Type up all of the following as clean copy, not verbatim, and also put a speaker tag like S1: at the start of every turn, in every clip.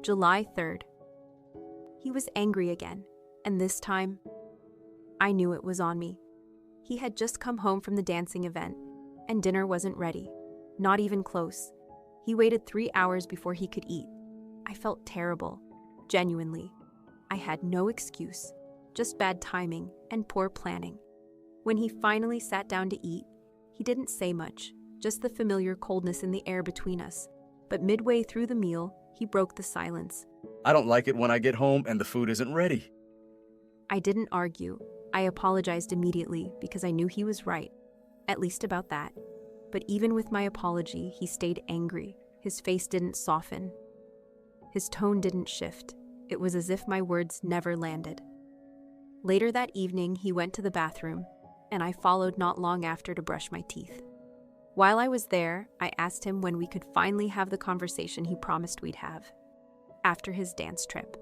S1: July 3rd. He was angry again, and this time, I knew it was on me. He had just come home from the dancing event, and dinner wasn't ready, not even close. He waited 3 hours before he could eat. I felt terrible, genuinely. I had no excuse, just bad timing and poor planning. When he finally sat down to eat, he didn't say much, just the familiar coldness in the air between us. But midway through the meal, he broke the silence.
S2: I don't like it when I get home and the food isn't ready.
S1: I didn't argue. I apologized immediately because I knew he was right, at least about that. But even with my apology, he stayed angry. His face didn't soften. His tone didn't shift. It was as if my words never landed. Later that evening, he went to the bathroom, and I followed not long after to brush my teeth. While I was there, I asked him when we could finally have the conversation he promised we'd have. After his dance trip.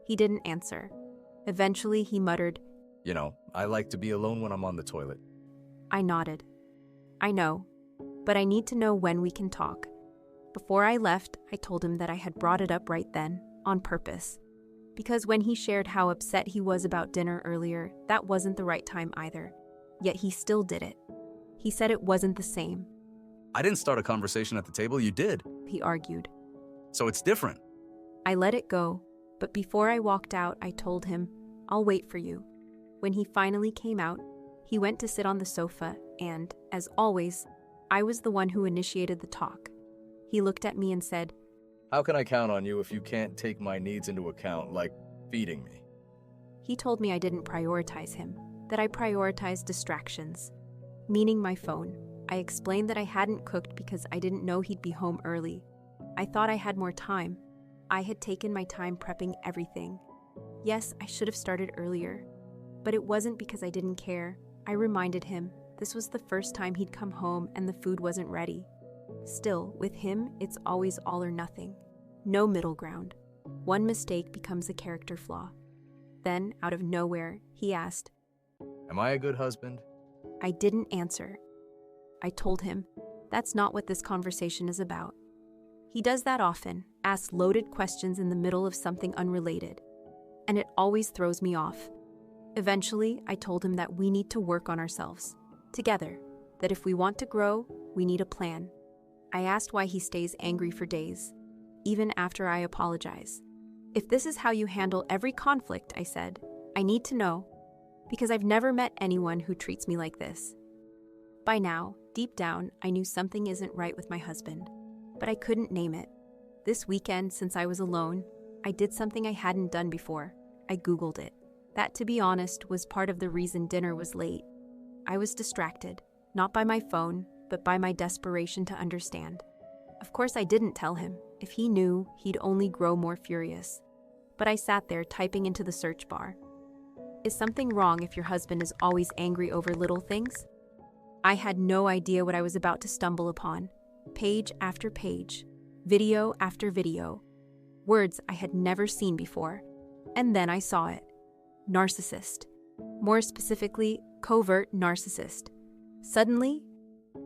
S1: He didn't answer. Eventually, he muttered,
S2: I like to be alone when I'm on the toilet.
S1: I nodded. I know, but I need to know when we can talk. Before I left, I told him that I had brought it up right then, on purpose. Because when he shared how upset he was about dinner earlier, that wasn't the right time either. Yet he still did it. He said it wasn't the same.
S2: I didn't start a conversation at the table, you did.
S1: He argued.
S2: So it's different.
S1: I let it go, but before I walked out, I told him, I'll wait for you. When he finally came out, he went to sit on the sofa and, as always, I was the one who initiated the talk. He looked at me and said,
S2: How can I count on you if you can't take my needs into account, like feeding me?
S1: He told me I didn't prioritize him, that I prioritized distractions, meaning my phone. I explained that I hadn't cooked because I didn't know he'd be home early. I thought I had more time. I had taken my time prepping everything. Yes, I should have started earlier. But it wasn't because I didn't care. I reminded him this was the first time he'd come home and the food wasn't ready. Still, with him, it's always all or nothing. No middle ground. One mistake becomes a character flaw. Then, out of nowhere, he asked,
S2: Am I a good husband?
S1: I didn't answer. I told him, that's not what this conversation is about. He does that often, asks loaded questions in the middle of something unrelated. And it always throws me off. Eventually, I told him that we need to work on ourselves, together, that if we want to grow, we need a plan. I asked why he stays angry for days, even after I apologize. If this is how you handle every conflict, I said, I need to know, because I've never met anyone who treats me like this. By now, deep down, I knew something isn't right with my husband, but I couldn't name it. This weekend, since I was alone, I did something I hadn't done before. I Googled it. That, to be honest, was part of the reason dinner was late. I was distracted, not by my phone, but by my desperation to understand. Of course, I didn't tell him. If he knew, he'd only grow more furious. But I sat there typing into the search bar. Is something wrong if your husband is always angry over little things? I had no idea what I was about to stumble upon. Page after page, video after video, words I had never seen before. And then I saw it. Narcissist. More specifically, covert narcissist. Suddenly,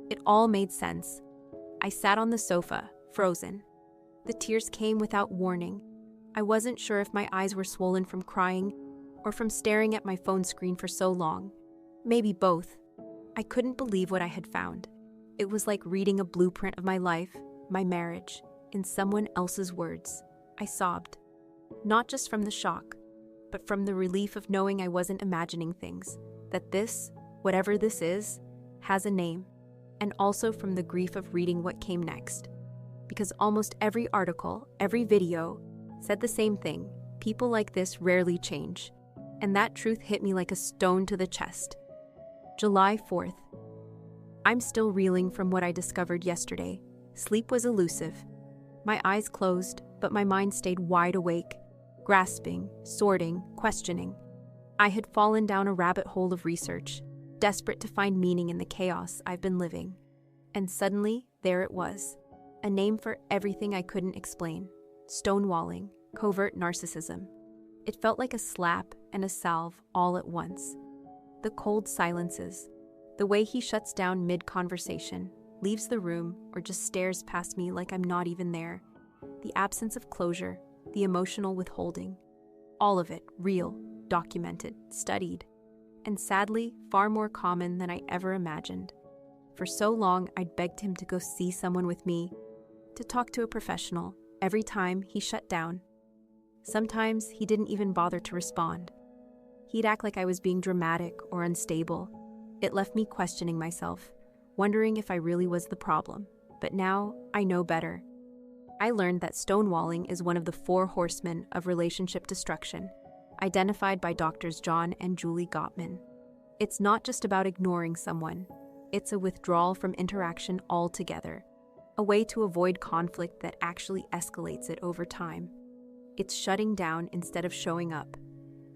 S1: it all made sense. I sat on the sofa, frozen. The tears came without warning. I wasn't sure if my eyes were swollen from crying or from staring at my phone screen for so long. Maybe both. I couldn't believe what I had found. It was like reading a blueprint of my life, my marriage, in someone else's words. I sobbed. Not just from the shock, but from the relief of knowing I wasn't imagining things, that this, whatever this is, has a name, and also from the grief of reading what came next. Because almost every article, every video, said the same thing. People like this rarely change. And that truth hit me like a stone to the chest. July 4th. I'm still reeling from what I discovered yesterday. Sleep was elusive. My eyes closed, but my mind stayed wide awake, grasping, sorting, questioning. I had fallen down a rabbit hole of research, desperate to find meaning in the chaos I've been living. And suddenly, there it was. A name for everything I couldn't explain. Stonewalling, covert narcissism. It felt like a slap and a salve all at once. The cold silences, the way he shuts down mid-conversation, leaves the room, or just stares past me like I'm not even there. The absence of closure, the emotional withholding. All of it real, documented, studied, and sadly, far more common than I ever imagined. For so long, I'd begged him to go see someone with me, to talk to a professional. Every time, he shut down. Sometimes, he didn't even bother to respond. He'd act like I was being dramatic or unstable. It left me questioning myself, wondering if I really was the problem. But now, I know better. I learned that stonewalling is one of the 4 horsemen of relationship destruction, identified by Doctors John and Julie Gottman. It's not just about ignoring someone. It's a withdrawal from interaction altogether, a way to avoid conflict that actually escalates it over time. It's shutting down instead of showing up,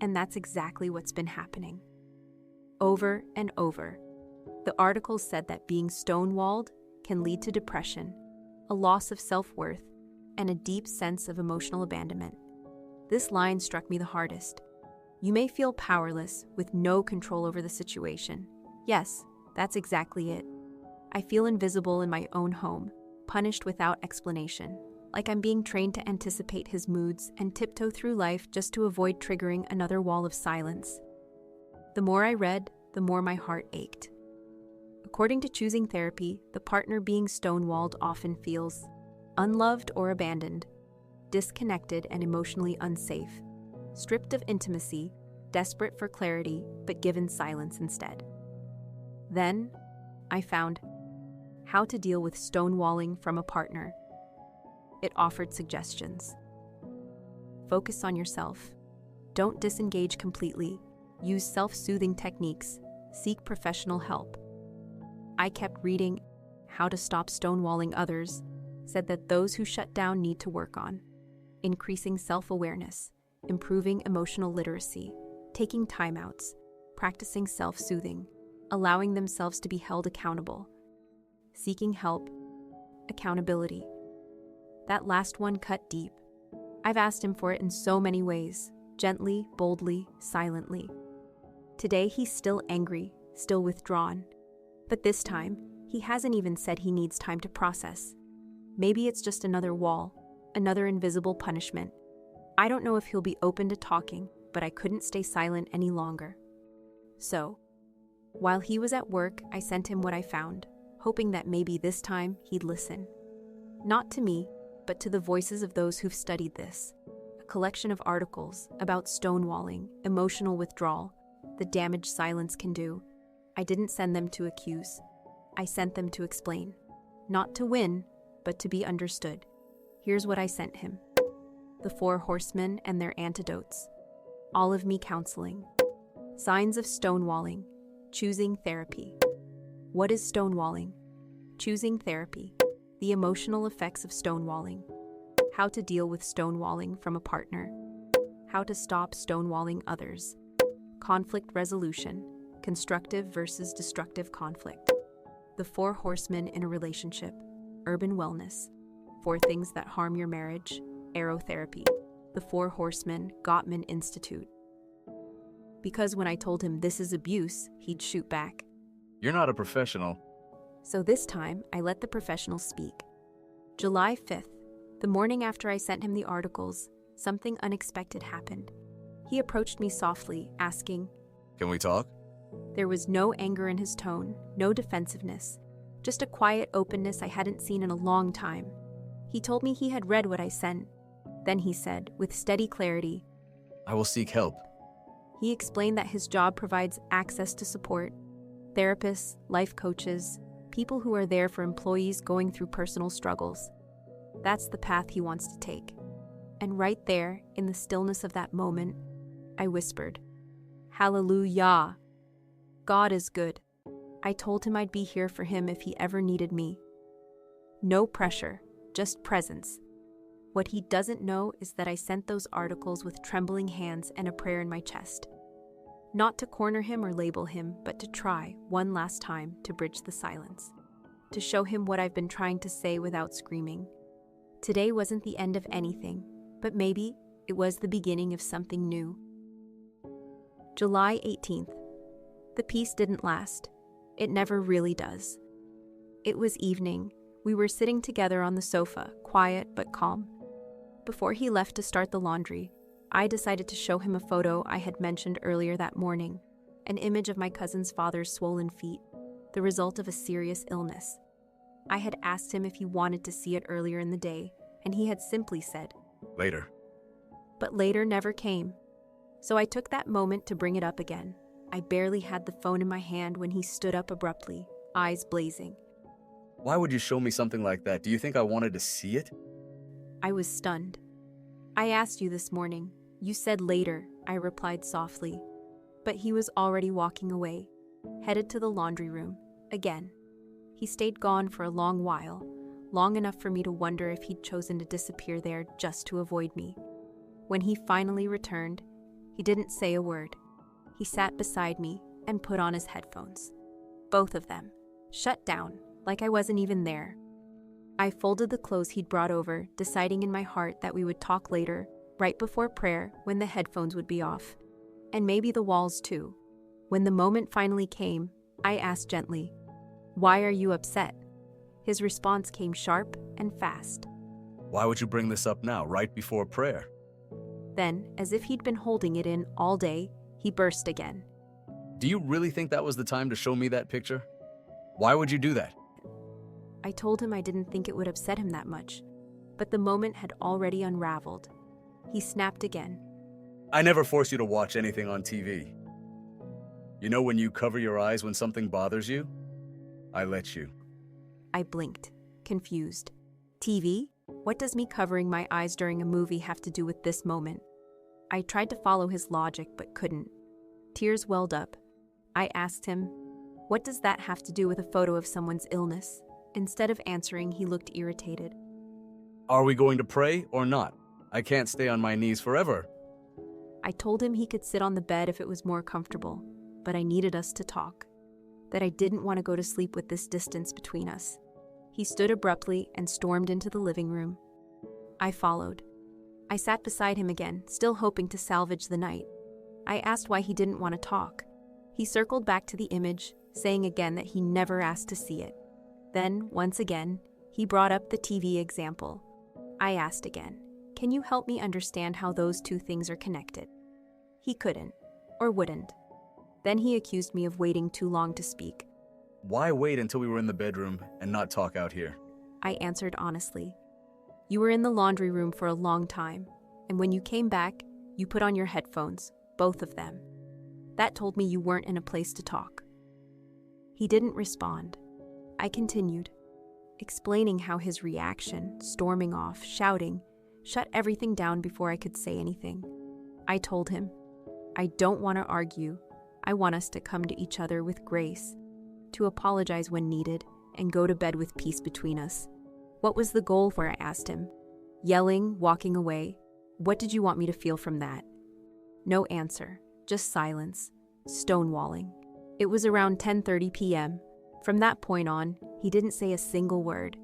S1: and that's exactly what's been happening. Over and over. The article said that being stonewalled can lead to depression, a loss of self-worth, and a deep sense of emotional abandonment. This line struck me the hardest. You may feel powerless with no control over the situation. Yes, that's exactly it. I feel invisible in my own home, punished without explanation, like I'm being trained to anticipate his moods and tiptoe through life just to avoid triggering another wall of silence. The more I read, the more my heart ached. According to Choosing Therapy, the partner being stonewalled often feels unloved or abandoned, disconnected and emotionally unsafe, stripped of intimacy, desperate for clarity, but given silence instead. Then, I found How to Deal with Stonewalling from a Partner. It offered suggestions. Focus on yourself. Don't disengage completely. Use self-soothing techniques. Seek professional help. I kept reading. How to Stop Stonewalling Others said that those who shut down need to work on increasing self-awareness, improving emotional literacy, taking timeouts, practicing self-soothing, allowing themselves to be held accountable, seeking help, accountability. That last one cut deep. I've asked him for it in so many ways, gently, boldly, silently. Today he's still angry, still withdrawn. But this time, he hasn't even said he needs time to process. Maybe it's just another wall, another invisible punishment. I don't know if he'll be open to talking, but I couldn't stay silent any longer. So, while he was at work, I sent him what I found, hoping that maybe this time he'd listen. Not to me, but to the voices of those who've studied this. A collection of articles about stonewalling, emotional withdrawal, the damage silence can do. I didn't send them to accuse. I sent them to explain. Not to win, but to be understood. Here's what I sent him. The 4 Horsemen and Their Antidotes. All of Me Counseling. Signs of Stonewalling. Choosing Therapy. What is stonewalling? Choosing Therapy. The Emotional Effects of Stonewalling. How to Deal with Stonewalling from a Partner. How to Stop Stonewalling Others. Conflict Resolution. Constructive versus destructive conflict. The 4 Horsemen in a Relationship. Urban Wellness. 4 Things That Harm Your Marriage. Aerotherapy. The 4 Horsemen Gottman Institute. Because when I told him this is abuse, he'd shoot back.
S2: You're not a professional.
S1: So this time, I let the professional speak. July 5th, the morning after I sent him the articles, something unexpected happened. He approached me softly, asking,
S2: Can we talk?
S1: There was no anger in his tone, no defensiveness, just a quiet openness I hadn't seen in a long time. He told me he had read what I sent. Then he said, with steady clarity,
S2: I will seek help.
S1: He explained that his job provides access to support, therapists, life coaches, people who are there for employees going through personal struggles. That's the path he wants to take. And right there, in the stillness of that moment, I whispered, Hallelujah! God is good. I told him I'd be here for him if he ever needed me. No pressure, just presence. What he doesn't know is that I sent those articles with trembling hands and a prayer in my chest. Not to corner him or label him, but to try, one last time, to bridge the silence. To show him what I've been trying to say without screaming. Today wasn't the end of anything, but maybe it was the beginning of something new. July 18th. The peace didn't last. It never really does. It was evening. We were sitting together on the sofa, quiet but calm. Before he left to start the laundry, I decided to show him a photo I had mentioned earlier that morning, an image of my cousin's father's swollen feet, the result of a serious illness. I had asked him if he wanted to see it earlier in the day, and he had simply said,
S2: Later.
S1: But later never came. So I took that moment to bring it up again. I barely had the phone in my hand when he stood up abruptly, eyes blazing.
S2: Why would you show me something like that? Do you think I wanted to see it?
S1: I was stunned. I asked you this morning. You said later, I replied softly. But he was already walking away, headed to the laundry room, again. He stayed gone for a long while, long enough for me to wonder if he'd chosen to disappear there just to avoid me. When he finally returned, he didn't say a word. He sat beside me and put on his headphones. Both of them, shut down, like I wasn't even there. I folded the clothes he'd brought over, deciding in my heart that we would talk later, right before prayer, when the headphones would be off. And maybe the walls too. When the moment finally came, I asked gently, Why are you upset? His response came sharp and fast.
S2: Why would you bring this up now, right before prayer?
S1: Then, as if he'd been holding it in all day, he burst again.
S2: Do you really think that was the time to show me that picture? Why would you do that?
S1: I told him I didn't think it would upset him that much, but the moment had already unraveled. He snapped again.
S2: I never force you to watch anything on TV. You know when you cover your eyes when something bothers you? I let you.
S1: I blinked, confused. TV? What does me covering my eyes during a movie have to do with this moment? I tried to follow his logic but couldn't. Tears welled up. I asked him, What does that have to do with a photo of someone's illness? Instead of answering, he looked irritated.
S2: Are we going to pray or not? I can't stay on my knees forever.
S1: I told him he could sit on the bed if it was more comfortable, but I needed us to talk. That I didn't want to go to sleep with this distance between us. He stood abruptly and stormed into the living room. I followed. I sat beside him again, still hoping to salvage the night. I asked why he didn't want to talk. He circled back to the image, saying again that he never asked to see it. Then, once again, he brought up the TV example. I asked again, Can you help me understand how those two things are connected? He couldn't, or wouldn't. Then he accused me of waiting too long to speak.
S2: Why wait until we were in the bedroom and not talk out here?
S1: I answered honestly. You were in the laundry room for a long time, and when you came back, you put on your headphones, both of them. That told me you weren't in a place to talk. He didn't respond. I continued, explaining how his reaction, storming off, shouting, shut everything down before I could say anything. I told him, I don't want to argue. I want us to come to each other with grace, to apologize when needed, and go to bed with peace between us. What was the goal for, I asked him. Yelling, walking away. What did you want me to feel from that? No answer, just silence, stonewalling. It was around 10:30 p.m. From that point on, he didn't say a single word.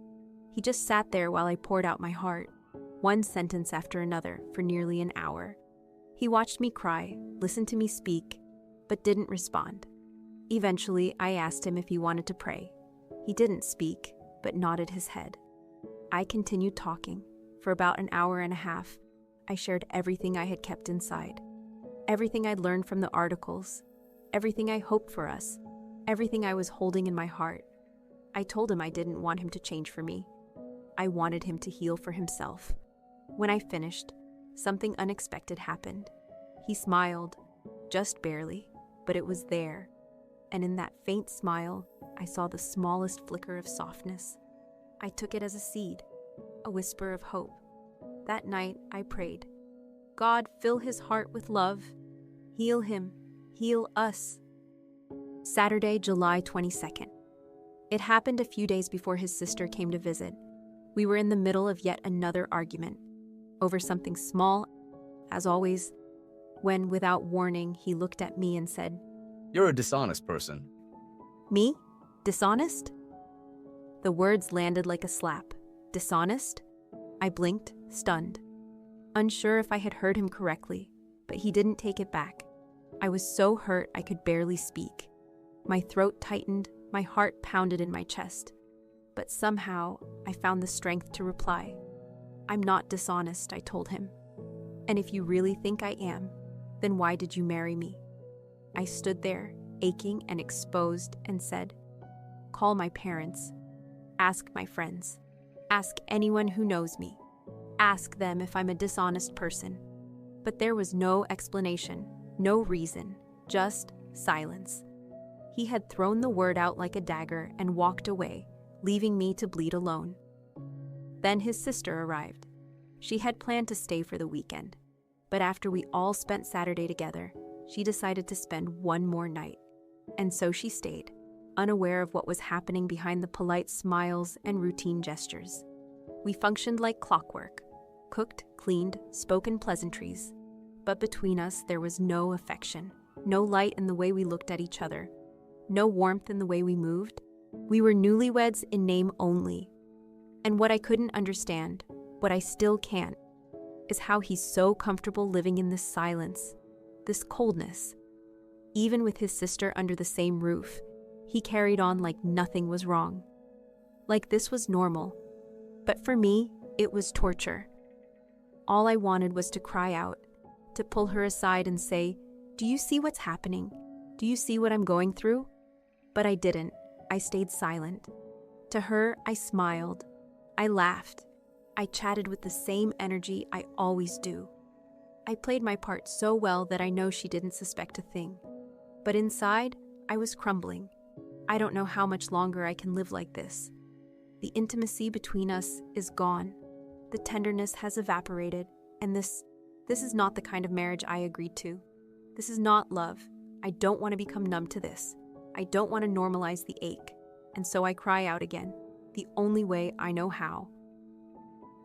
S1: He just sat there while I poured out my heart, one sentence after another, for nearly an hour. He watched me cry, listened to me speak, but didn't respond. Eventually, I asked him if he wanted to pray. He didn't speak, but nodded his head. I continued talking. For about an hour and a half, I shared everything I had kept inside. Everything I'd learned from the articles. Everything I hoped for us. Everything I was holding in my heart. I told him I didn't want him to change for me. I wanted him to heal for himself. When I finished, something unexpected happened. He smiled, just barely, but it was there. And in that faint smile, I saw the smallest flicker of softness. I took it as a seed, a whisper of hope. That night, I prayed, God, fill his heart with love. Heal him. Heal us. Saturday, July 22nd. It happened a few days before his sister came to visit. We were in the middle of yet another argument, over something small, as always, when, without warning, he looked at me and said,
S2: You're a dishonest person.
S1: Me? Dishonest? The words landed like a slap. Dishonest? I blinked, stunned. Unsure if I had heard him correctly, but he didn't take it back. I was so hurt I could barely speak. My throat tightened, my heart pounded in my chest. But somehow, I found the strength to reply. I'm not dishonest, I told him. And if you really think I am, then why did you marry me? I stood there, aching and exposed, and said, call my parents. Ask my friends. Ask anyone who knows me. Ask them if I'm a dishonest person. But there was no explanation, no reason, just silence. He had thrown the word out like a dagger and walked away, leaving me to bleed alone. Then his sister arrived. She had planned to stay for the weekend, but after we all spent Saturday together, she decided to spend one more night. And so she stayed, unaware of what was happening behind the polite smiles and routine gestures. We functioned like clockwork, cooked, cleaned, spoken pleasantries. But between us, there was no affection, no light in the way we looked at each other, no warmth in the way we moved. We were newlyweds in name only. And what I couldn't understand, what I still can't, is how he's so comfortable living in this silence, this coldness. Even with his sister under the same roof, he carried on like nothing was wrong. Like this was normal. But for me, it was torture. All I wanted was to cry out, to pull her aside and say, do you see what's happening? Do you see what I'm going through? But I didn't. I stayed silent. To her, I smiled. I laughed. I chatted with the same energy I always do. I played my part so well that I know she didn't suspect a thing. But inside, I was crumbling. I don't know how much longer I can live like this. The intimacy between us is gone. The tenderness has evaporated, and this is not the kind of marriage I agreed to. This is not love. I don't want to become numb to this. I don't want to normalize the ache. And so I cry out again, the only way I know how.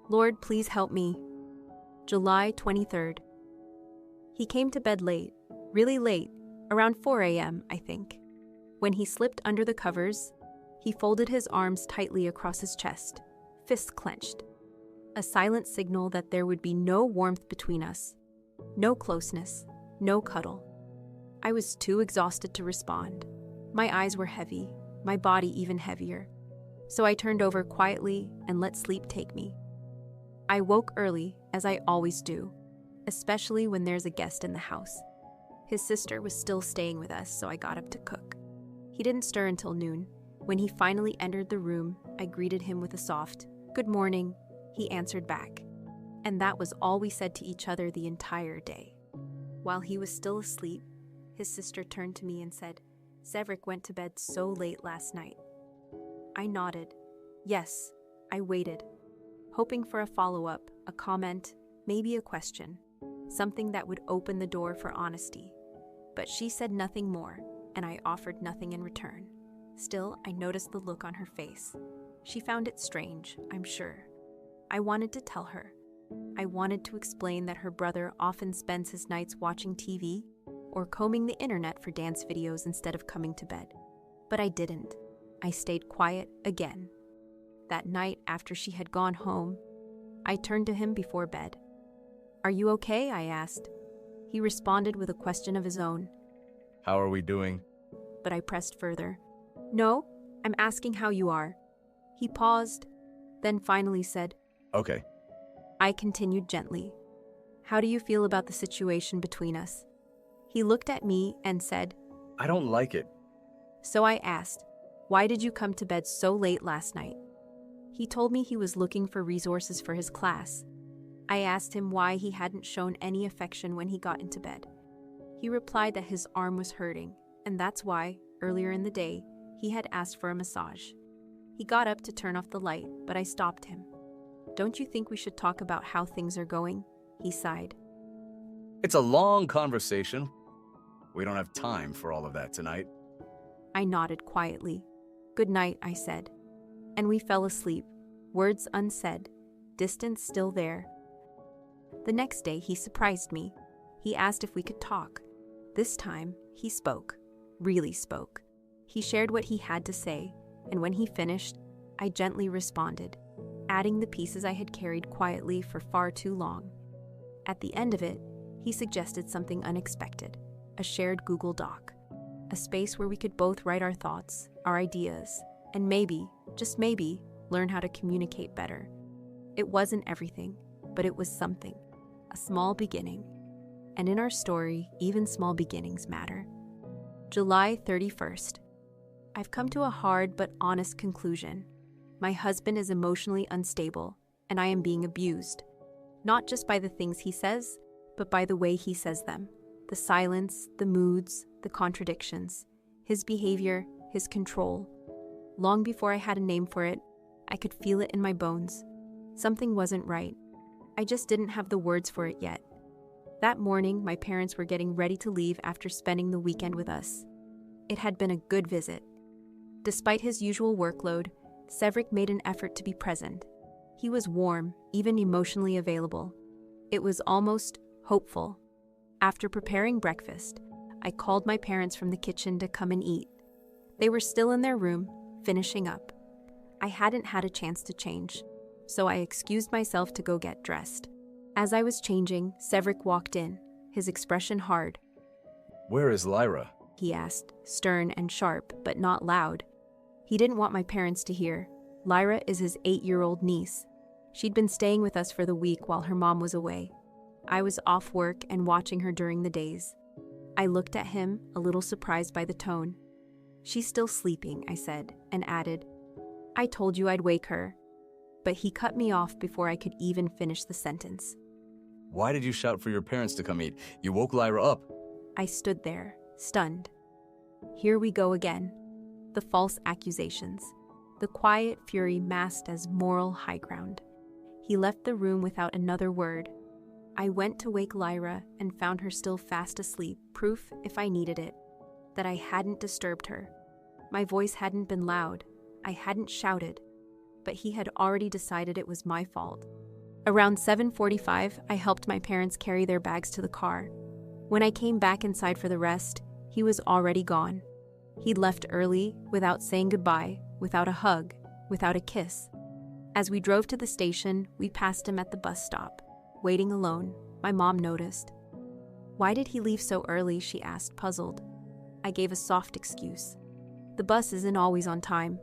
S1: Lord, please help me. July 23rd. He came to bed late, really late, around 4 a.m., I think. When he slipped under the covers, he folded his arms tightly across his chest, fists clenched. A silent signal that there would be no warmth between us, no closeness, no cuddle. I was too exhausted to respond. My eyes were heavy, my body even heavier. So I turned over quietly and let sleep take me. I woke early, as I always do, especially when there's a guest in the house. His sister was still staying with us, so I got up to cook. He didn't stir until noon. When he finally entered the room, I greeted him with a soft, "Good morning." He answered back. And that was all we said to each other the entire day. While he was still asleep, his sister turned to me and said, "Cedric went to bed so late last night." I nodded. Yes, I waited, hoping for a follow-up, a comment, maybe a question, something that would open the door for honesty. But she said nothing more, and I offered nothing in return. Still, I noticed the look on her face. She found it strange, I'm sure. I wanted to tell her. I wanted to explain that her brother often spends his nights watching TV or combing the internet for dance videos instead of coming to bed. But I didn't. I stayed quiet again. That night, after she had gone home, I turned to him before bed. "Are you okay?" I asked. He responded with a question of his own.
S2: How are we doing?
S1: But I pressed further. "No, I'm asking how you are." He paused, then finally said,
S2: Okay.
S1: I continued gently. "How do you feel about the situation between us?" He looked at me and said,
S2: I don't like it.
S1: So I asked, "Why did you come to bed so late last night?" He told me he was looking for resources for his class. I asked him why he hadn't shown any affection when he got into bed. He replied that his arm was hurting, and that's why, earlier in the day, he had asked for a massage. He got up to turn off the light, but I stopped him. "Don't you think we should talk about how things are going?" He sighed.
S2: It's a long conversation. We don't have time for all of that tonight.
S1: I nodded quietly. "Good night," I said. And we fell asleep, words unsaid, distance still there. The next day, he surprised me. He asked if we could talk. This time, he spoke, really spoke. He shared what he had to say, and when he finished, I gently responded, adding the pieces I had carried quietly for far too long. At the end of it, he suggested something unexpected, a shared Google Doc, a space where we could both write our thoughts, our ideas, and maybe, just maybe, learn how to communicate better. It wasn't everything, but it was something, a small beginning. And in our story, even small beginnings matter. July 31st. I've come to a hard but honest conclusion. My husband is emotionally unstable, and I am being abused. Not just by the things he says, but by the way he says them. The silence, the moods, the contradictions. His behavior, his control. Long before I had a name for it, I could feel it in my bones. Something wasn't right. I just didn't have the words for it yet. That morning, my parents were getting ready to leave after spending the weekend with us. It had been a good visit. Despite his usual workload, Severick made an effort to be present. He was warm, even emotionally available. It was almost hopeful. After preparing breakfast, I called my parents from the kitchen to come and eat. They were still in their room, finishing up. I hadn't had a chance to change, so I excused myself to go get dressed. As I was changing, Severick walked in, his expression hard.
S2: "Where is Lyra?"
S1: He asked, stern and sharp, but not loud. He didn't want my parents to hear. Lyra is his 8-year-old niece. She'd been staying with us for the week while her mom was away. I was off work and watching her during the days. I looked at him, a little surprised by the tone. "She's still sleeping," I said, and added, "I told you I'd wake her." But he cut me off before I could even finish the sentence.
S2: "Why did you shout for your parents to come eat? You woke Lyra up."
S1: I stood there, stunned. Here we go again. The false accusations. The quiet fury masked as moral high ground. He left the room without another word. I went to wake Lyra and found her still fast asleep, proof, if I needed it, that I hadn't disturbed her. My voice hadn't been loud. I hadn't shouted. But he had already decided it was my fault. Around 7:45, I helped my parents carry their bags to the car. When I came back inside for the rest, he was already gone. He'd left early, without saying goodbye, without a hug, without a kiss. As we drove to the station, we passed him at the bus stop. Waiting alone, my mom noticed. "Why did he leave so early?" she asked, puzzled. I gave a soft excuse. "The bus isn't always on time."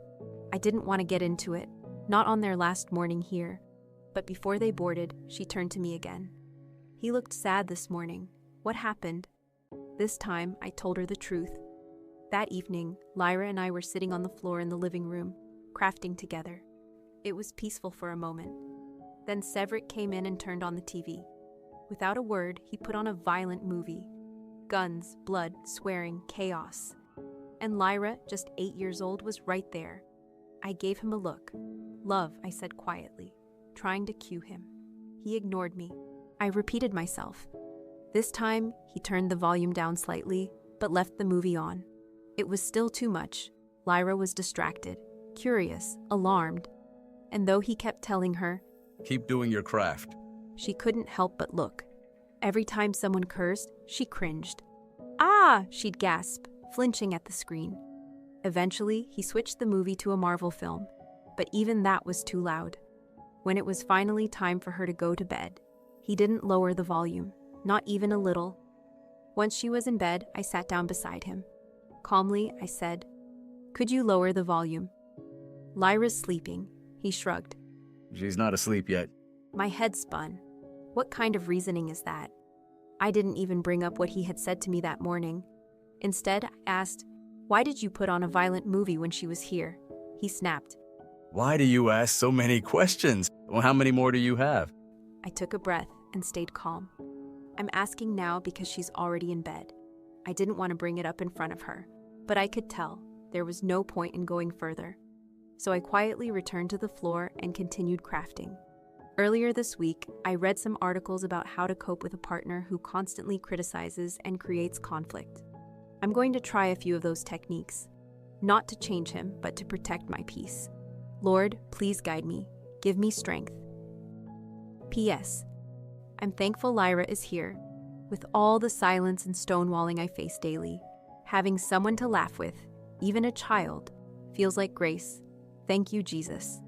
S1: I didn't want to get into it, not on their last morning here. But before they boarded, she turned to me again. "He looked sad this morning. What happened?" This time, I told her the truth. That evening, Lyra and I were sitting on the floor in the living room, crafting together. It was peaceful for a moment. Then Severick came in and turned on the TV. Without a word, he put on a violent movie. Guns, blood, swearing, chaos. And Lyra, just 8 years old, was right there. I gave him a look. "Love," I said quietly, trying to cue him. He ignored me. I repeated myself. This time, he turned the volume down slightly, but left the movie on. It was still too much. Lyra was distracted, curious, alarmed. And though he kept telling her,
S2: "Keep doing your craft,"
S1: she couldn't help but look. Every time someone cursed, she cringed. "Ah!" she'd gasp, flinching at the screen. Eventually, he switched the movie to a Marvel film, but even that was too loud. When it was finally time for her to go to bed, he didn't lower the volume, not even a little. Once she was in bed, I sat down beside him. Calmly, I said, "Could you lower the volume?" "Lyra's sleeping," he shrugged.
S2: "She's not asleep yet."
S1: My head spun. What kind of reasoning is that? I didn't even bring up what he had said to me that morning. Instead, I asked, "Why did you put on a violent movie when she was here?" He snapped.
S2: "Why do you ask so many questions? Well, how many more do you have?"
S1: I took a breath and stayed calm. I'm asking now because she's already in bed. I didn't want to bring it up in front of her, but I could tell there was no point in going further. So I quietly returned to the floor and continued crafting. Earlier this week, I read some articles about how to cope with a partner who constantly criticizes and creates conflict. I'm going to try a few of those techniques, not to change him, but to protect my peace. Lord, please guide me. Give me strength. P.S. I'm thankful Lyra is here. With all the silence and stonewalling I face daily, having someone to laugh with, even a child, feels like grace. Thank you, Jesus.